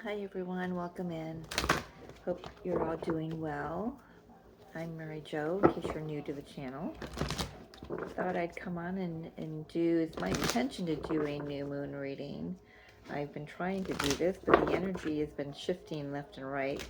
Hi everyone, welcome in. Hope you're all doing well. I'm Mary Jo, in case you're new to the channel. Thought I'd come on and do, it's my intention to do a new moon reading. I've been trying to do this, but the energy has been shifting left and right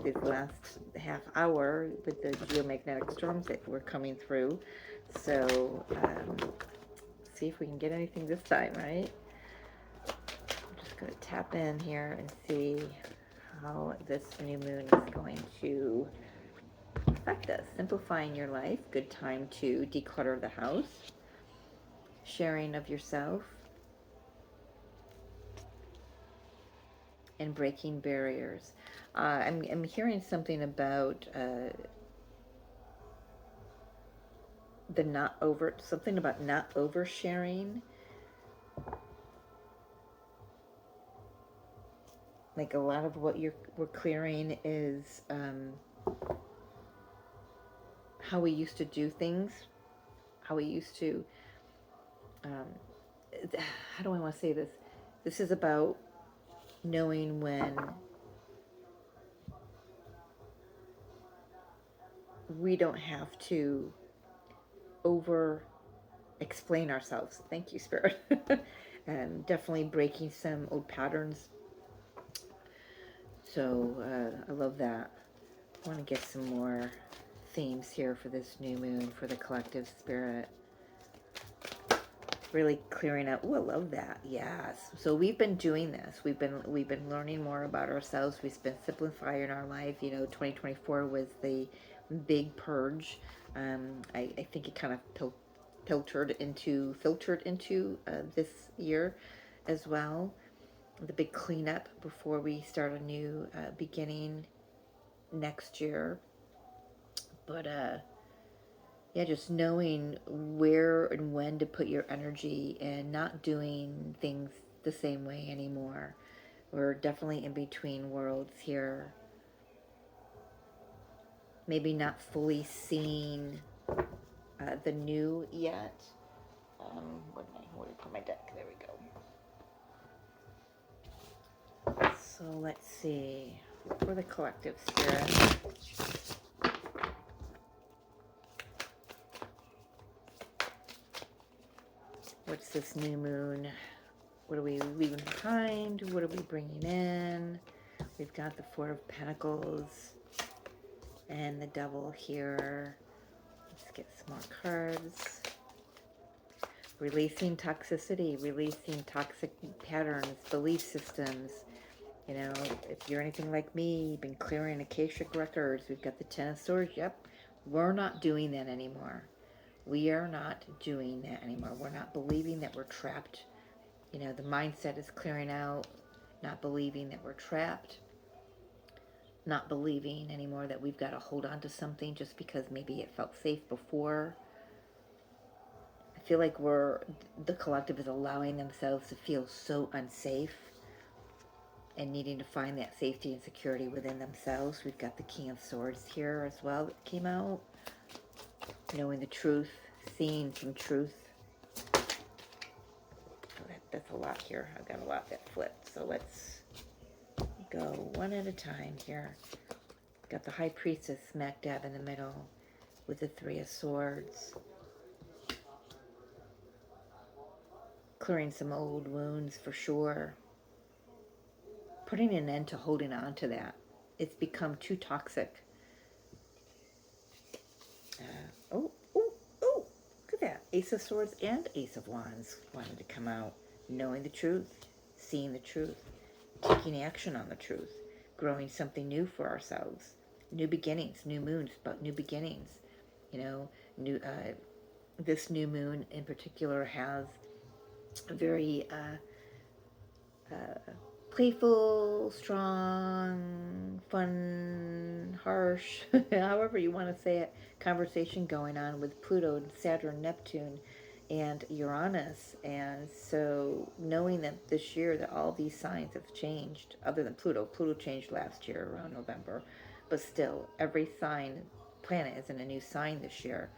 this last half hour with the geomagnetic storms that were coming through. So, see if we can get anything this time, right? I'm just going to tap in here and see how this new moon is going to affect us. Simplifying your life, good time to declutter the house, sharing of yourself, and breaking barriers. I'm hearing something about the not over, something about not oversharing. Like a lot of what we're clearing is how we used to do things, how we used to, um, how do I want to say this? This is about knowing when we don't have to over explain ourselves. Thank you, Spirit. And definitely breaking some old patterns. So I love that. I want to get some more themes here for this new moon for the collective spirit. Really clearing out. Oh, I love that. Yes. So we've been doing this. We've been learning more about ourselves. We've been simplifying our life. 2024 was the big purge. I think it kind of filtered into this year as well. The big cleanup before we start a new beginning next year. But yeah, just knowing where and when to put your energy and not doing things the same way anymore. We're definitely in between worlds here. Maybe not fully seeing the new yet. Where did I put my deck? There we go. So let's see. For the collective spirit. What's this new moon? What are we leaving behind? What are we bringing in? We've got the Four of Pentacles and the Devil here. Let's get some more cards. Releasing toxicity, releasing toxic patterns, belief systems. If you're anything like me, you've been clearing Akashic records. We've got the Ten of Swords. Yep, we're not doing that anymore. We are not doing that anymore. We're not believing that we're trapped. The mindset is clearing out, not believing that we're trapped, not believing anymore that we've got to hold on to something just because maybe it felt safe before. I feel like the collective is allowing themselves to feel so unsafe and needing to find that safety and security within themselves. We've got the King of Swords here as well that came out. Knowing the truth, seeing some truth. That's a lot here. I've got a lot that flipped. So let's go one at a time here. Got the High Priestess smack dab in the middle with the Three of Swords. Clearing some old wounds for sure. Putting an end to holding on to that. It's become too toxic. Oh, look at that. Ace of Swords and Ace of Wands wanted to come out. Knowing the truth, seeing the truth, taking action on the truth, growing something new for ourselves. New beginnings, new moons, but new beginnings. New. This new moon in particular has a very playful, strong, fun, harsh, however you want to say it, conversation going on with Pluto, Saturn, Neptune, and Uranus. And so knowing that this year that all these signs have changed, other than Pluto changed last year around November, but still every planet is in a new sign this year.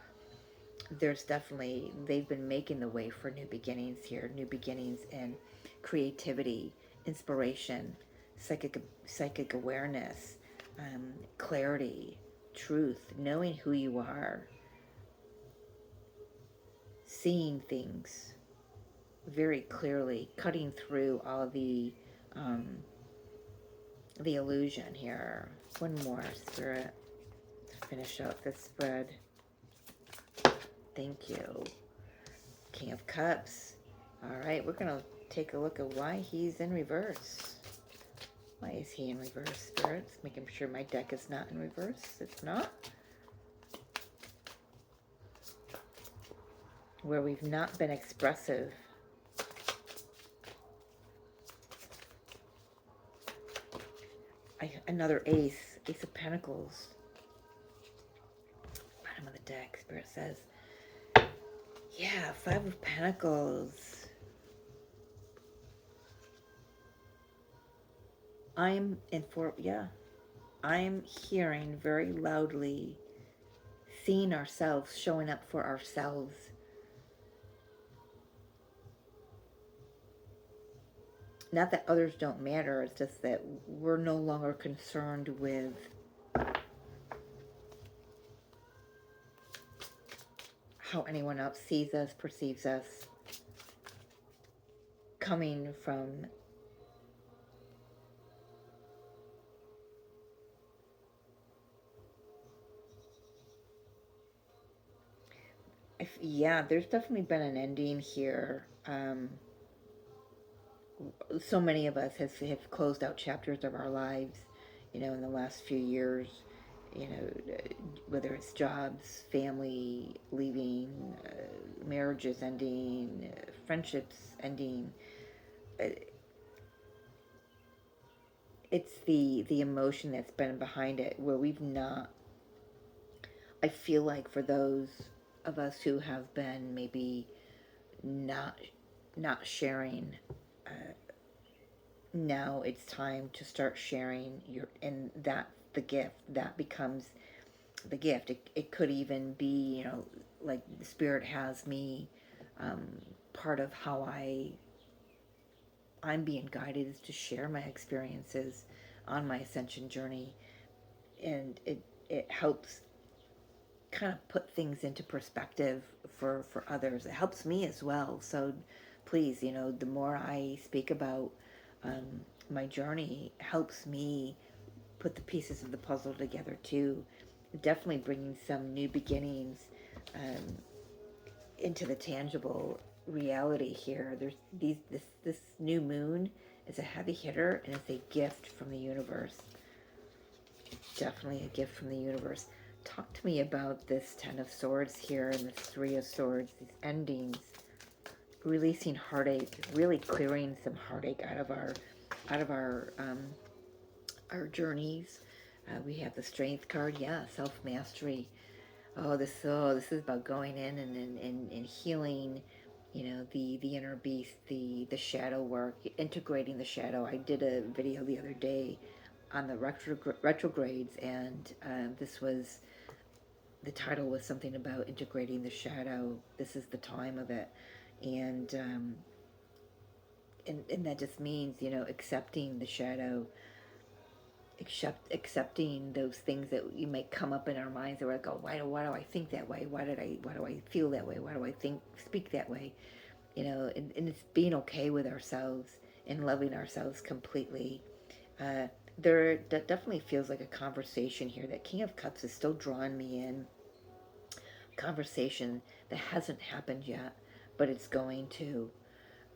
They've been making the way for new beginnings here, new beginnings in creativity, inspiration, psychic awareness, clarity, truth, knowing who you are, seeing things very clearly, cutting through all the illusion here. One more, Spirit, to finish out this spread. Thank you. King of Cups. All right, we're going to take a look at why he's in reverse. Why is he in reverse, Spirits? Making sure my deck is not in reverse. It's not. Where we've not been expressive. Another ace. Ace of Pentacles. Bottom of the deck, Spirit says. Yeah, Five of Pentacles. I'm hearing very loudly, seeing ourselves, showing up for ourselves. Not that others don't matter, it's just that we're no longer concerned with how anyone else sees us, perceives us, coming from yeah, there's definitely been an ending here. So many of us have closed out chapters of our lives, in the last few years, whether it's jobs, family leaving, marriages ending, friendships ending. It's the emotion that's been behind it, where we've not, I feel like for those of us who have been maybe not sharing, now it's time to start sharing and that the gift that becomes the gift. It could even be, like the Spirit has me, part of how I'm being guided is to share my experiences on my ascension journey, and it helps kind of put things into perspective for others. It helps me as well. So please, the more I speak about my journey, helps me put the pieces of the puzzle together too. Definitely bringing some new beginnings into the tangible reality here. There's this new moon is a heavy hitter, and it's a gift from the universe. Definitely a gift from the universe. Talk to me about this Ten of Swords here and this Three of Swords, these endings, releasing heartache, really clearing some heartache out of our journeys. We have the Strength card, yeah, self-mastery. This is about going in and healing, the inner beast, the shadow work, integrating the shadow. I did a video the other day on the retrogrades, and the title was something about integrating the shadow. This is the time of it, and that just means, accepting the shadow, accepting those things that you may come up in our minds that we're like, oh, why do I think that way? Why do I feel that way? Why do I speak that way? And it's being okay with ourselves and loving ourselves completely. There definitely feels like a conversation here. That King of Cups is still drawing me in. Conversation that hasn't happened yet, but it's going to.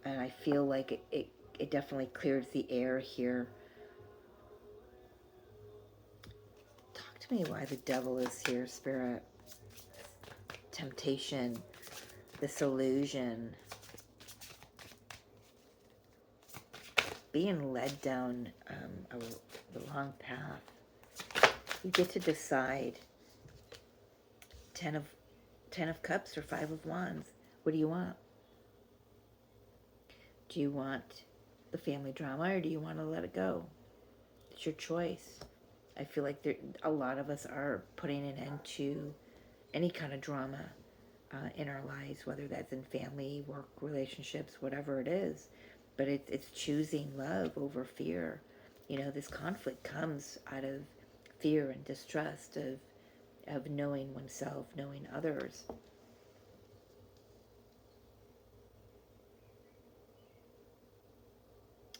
And I feel like it definitely clears the air here. Talk to me why the devil is here, Spirit. Temptation, this illusion, being led down the wrong path. You get to decide. Ten of Cups or Five of Wands. What do you want? Do you want the family drama, or do you want to let it go? It's your choice. I feel like a lot of us are putting an end to any kind of drama in our lives, whether that's in family, work, relationships, whatever it is. But it's choosing love over fear. You know, this conflict comes out of fear and distrust of knowing oneself, knowing others.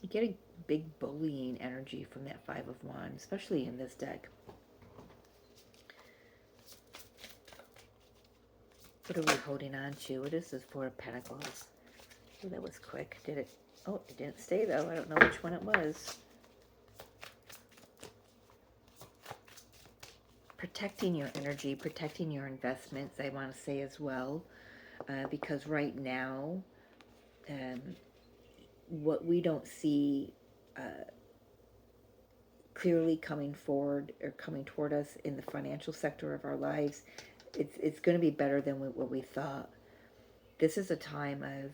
You get a big bullying energy from that Five of Wands, especially in this deck. What are we holding on to? What is this Four of Pentacles? Oh, that was quick. Did it? Oh, it didn't stay though. I don't know which one it was. Protecting your energy, protecting your investments, I want to say as well. Because right now, what we don't see clearly coming forward or coming toward us in the financial sector of our lives, it's going to be better than what we thought. This is a time of,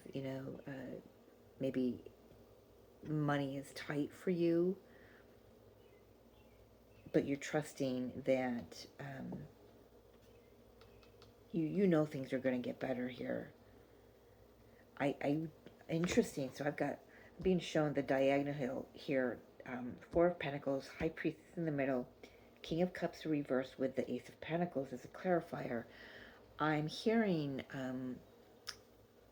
maybe money is tight for you, but you're trusting that you know things are going to get better here. Interesting. So I've got being shown the diagonal here. Four of Pentacles, High Priestess in the middle, King of Cups reversed with the Ace of Pentacles as a clarifier. I'm hearing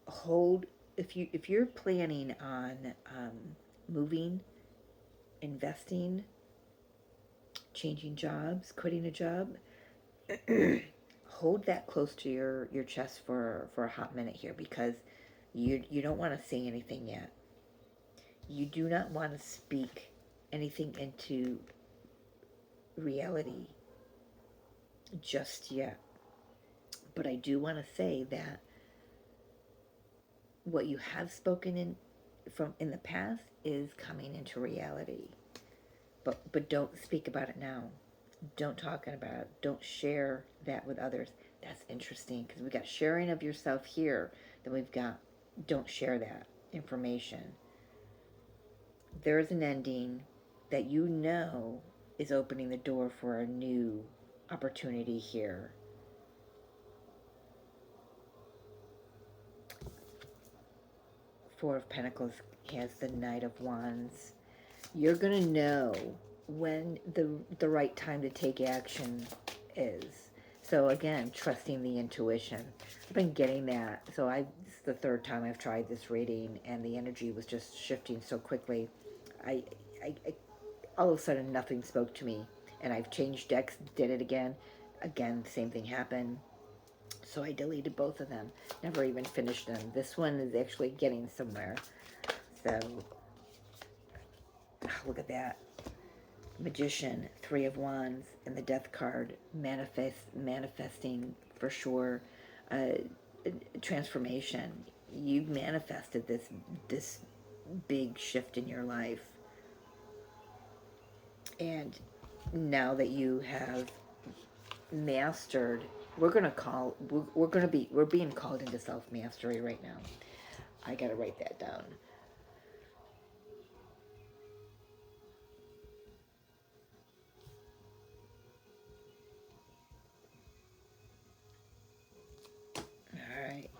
hold if you're planning on moving, investing, changing jobs, quitting a job, hold that close to your chest for a hot minute here, because you don't want to say anything yet. You do not want to speak anything into reality just yet. But I do want to say that what you have spoken in the past is coming into reality. But don't speak about it now. Don't talk about it. Don't share that with others. That's interesting, because we've got sharing of yourself here. Then we've got don't share that information. There's an ending that you know is opening the door for a new opportunity here. Four of Pentacles has the Knight of Wands. You're going to know when the right time to take action is. So again, trusting the intuition. I've been getting that. So this is the third time I've tried this reading, and the energy was just shifting so quickly. I all of a sudden nothing spoke to me, and I've changed decks, did it again. Again, same thing happened. So I deleted both of them. Never even finished them. This one is actually getting somewhere. So look at that. Magician, Three of Wands, and the Death card. Manifesting for sure. Transformation. You manifested this big shift in your life. And now that you have mastered, we're being called into self-mastery right now. I gotta write that down. Alright,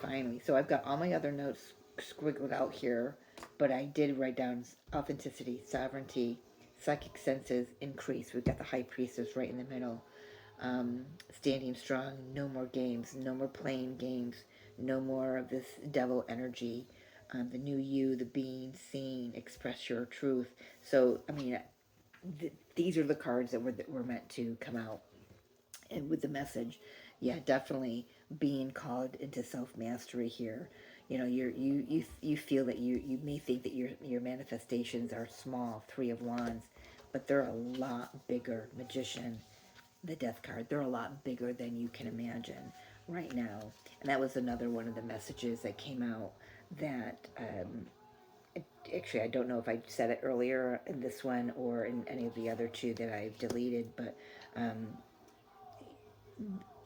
finally. So I've got all my other notes squiggled out here, but I did write down authenticity, sovereignty, psychic senses increase. We've got the High Priestess right in the middle. Standing strong, no more games, no more playing games, no more of this devil energy. The new you, the being seen, express your truth. So, I mean, these are the cards that were meant to come out. And with the message, yeah, definitely being called into self-mastery here. You know, you feel that you may think that your manifestations are small, Three of Wands, but they're a lot bigger. Magician, the Death card, they're a lot bigger than you can imagine right now. And that was another one of the messages that came out that actually I don't know if I said it earlier in this one or in any of the other two that I've deleted, but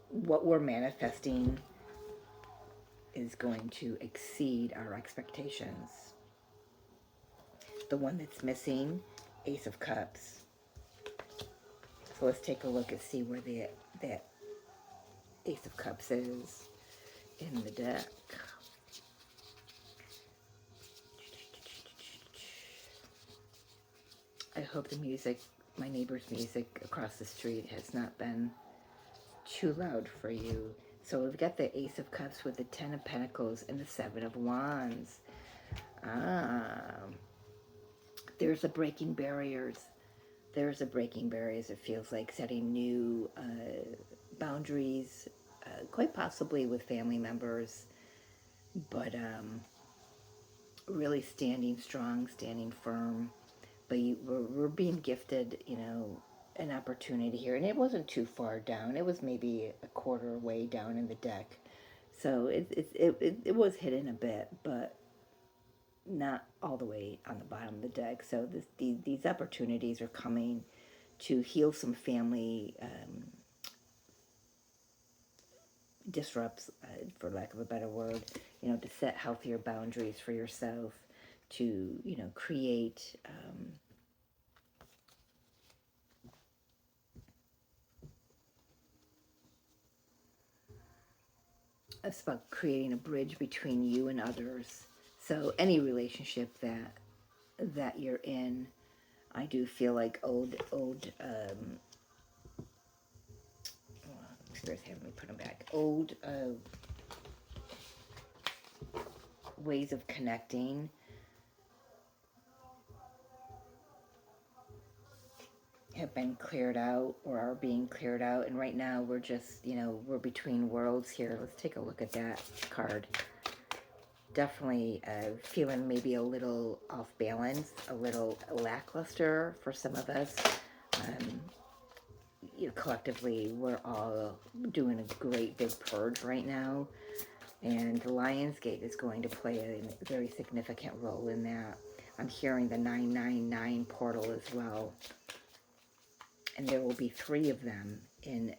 what we're manifesting is going to exceed our expectations. The one that's missing, Ace of Cups. So let's take a look and see where that Ace of Cups is in the deck. I hope the music, my neighbor's music across the street, has not been too loud for you. So we've got the Ace of Cups with the Ten of Pentacles and the Seven of Wands. There's a breaking barriers. There's a breaking barriers. It feels like setting new boundaries, quite possibly with family members, but really standing strong, standing firm. But we're being gifted, an opportunity here, and it wasn't too far down. It was maybe a quarter way down in the deck, so it was hidden a bit, but not all the way on the bottom of the deck. So these opportunities are coming to heal some family disrupts, for lack of a better word, to set healthier boundaries for yourself, to, create it's about creating a bridge between you and others. So any relationship that you're in, I do feel like Spirit's having me put them back. Old ways of connecting have been cleared out or are being cleared out, and right now we're just, we're between worlds here. Let's take a look at that card. Definitely feeling maybe a little off balance, a little lackluster for some of us. Collectively, we're all doing a great big purge right now, and the Lionsgate is going to play a very significant role in that. I'm hearing the 999 portal as well, and there will be 3 of them in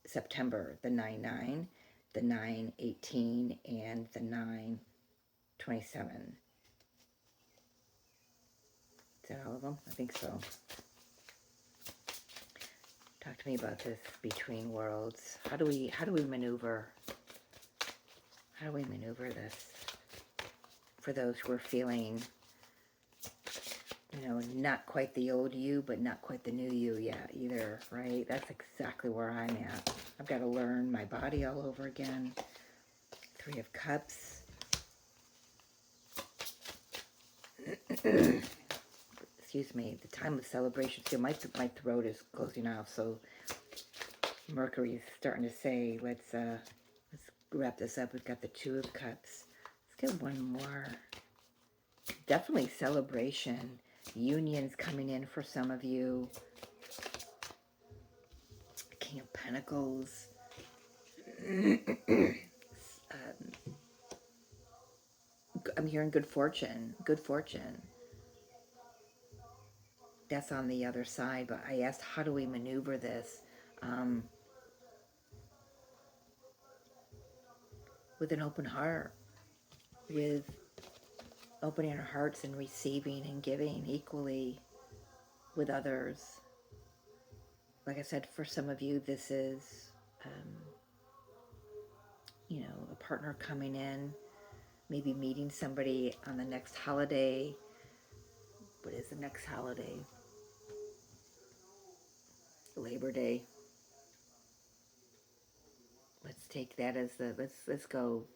September: the 99, the 918, and the 927. Is that all of them? I think so. Talk to me about this between worlds. How do we maneuver? How do we maneuver this for those who are feeling, not quite the old you, but not quite the new you yet either, right? That's exactly where I'm at. I've got to learn my body all over again. 3 of Cups. Excuse me, the time of celebration. See, my throat is closing off, so Mercury is starting to say, let's wrap this up. We've got the 2 of Cups. Let's get one more. Definitely celebration. Unions coming in for some of you. King of Pentacles. I'm hearing good fortune. Good fortune. That's on the other side, but I asked, how do we maneuver this? With an open heart, with opening our hearts and receiving and giving equally with others. Like I said, for some of you, this is, a partner coming in, maybe meeting somebody on the next holiday. What is the next holiday? Labor Day. Let's take that as let's go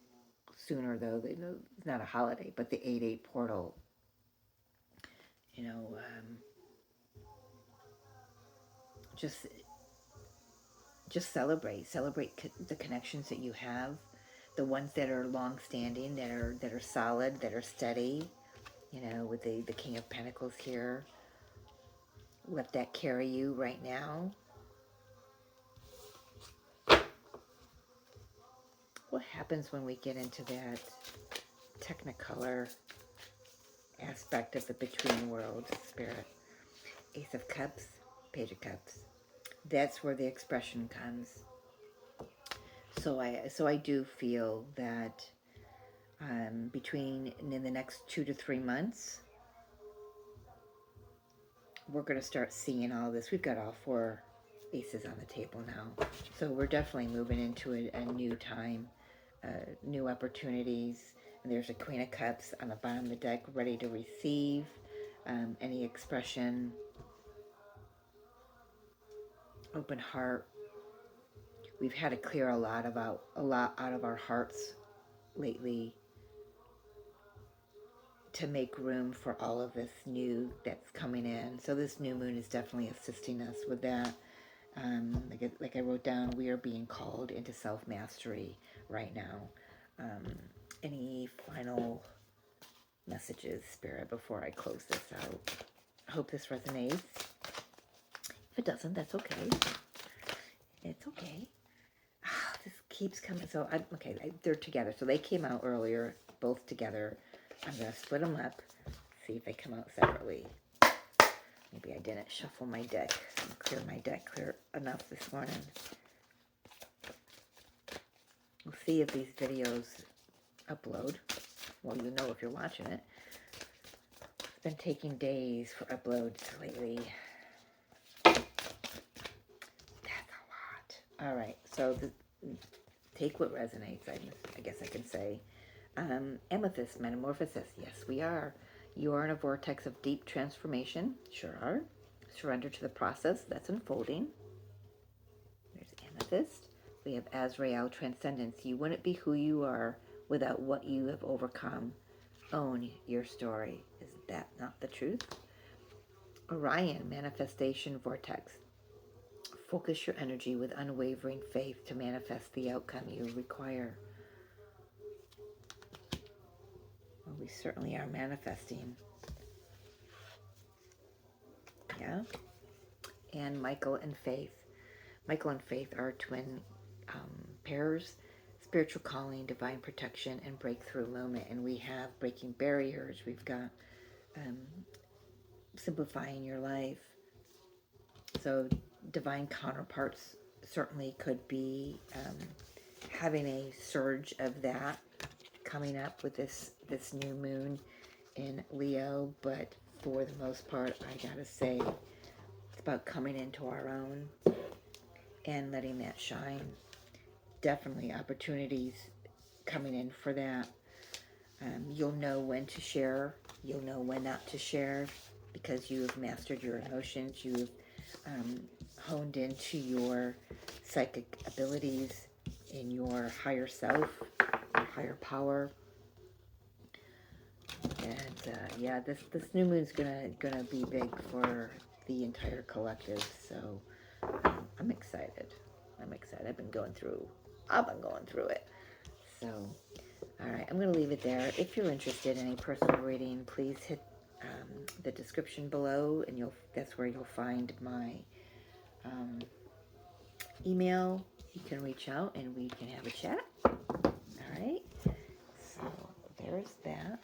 sooner though. It's not a holiday, but the 8-8 portal. Just celebrate the connections that you have, the ones that are long-standing, that are solid, that are steady. With the King of Pentacles here. Let that carry you right now. What happens when we get into that Technicolor aspect of the between worlds, Spirit? Ace of Cups, Page of Cups. That's where the expression comes. So I do feel that in the next 2 to 3 months, we're going to start seeing all this. We've got all 4 aces on the table now. So we're definitely moving into a new time, new opportunities, And there's a Queen of Cups on the bottom of the deck, ready to receive any expression, open heart. We've had to clear a lot out of our hearts lately to make room for all of this new that's coming in. So this new moon is definitely assisting us with that. Like I wrote down, we are being called into self-mastery right now. Any final messages, Spirit, before I close this out? I hope this resonates. If it doesn't, that's okay. It's okay. This keeps coming. So, they're together. So they came out earlier, both together. I'm going to split them up, see if they come out separately. Maybe I didn't shuffle my deck and clear my deck clear enough this morning. We'll see if these videos upload. Well, you know if you're watching it. It's been taking days for uploads lately. That's a lot. All right, so take what resonates, I guess I can say. Amethyst Metamorphosis. Yes, we are. You are in a vortex of deep transformation. Sure are. Surrender to the process that's unfolding. There's Amethyst. We have Azrael Transcendence. You wouldn't be who you are without what you have overcome. Own your story. Is that not the truth? Orion Manifestation Vortex. Focus your energy with unwavering faith to manifest the outcome you require. Well, we certainly are manifesting. Yeah. And Michael and Faith. Michael and Faith are twin pairs. Spiritual calling, divine protection, and breakthrough moment. And we have breaking barriers. We've got simplifying your life. So divine counterparts certainly could be having a surge of that coming up with this new moon in Leo. But for the most part, I gotta say, it's about coming into our own and letting that shine. Definitely opportunities coming in for that. You'll know when to share. You'll know when not to share because you've mastered your emotions. You've honed into your psychic abilities in your higher self, your higher power. And yeah, this new moon's gonna be big for the entire collective. So I'm excited. I've been going through it. So, all right, I'm going to leave it there. If you're interested in a personal reading, please hit the description below, and that's where you'll find my email. You can reach out, and we can have a chat. All right, so there's that.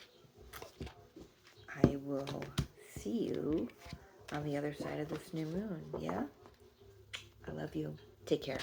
I will see you on the other side of this new moon, yeah? I love you. Take care.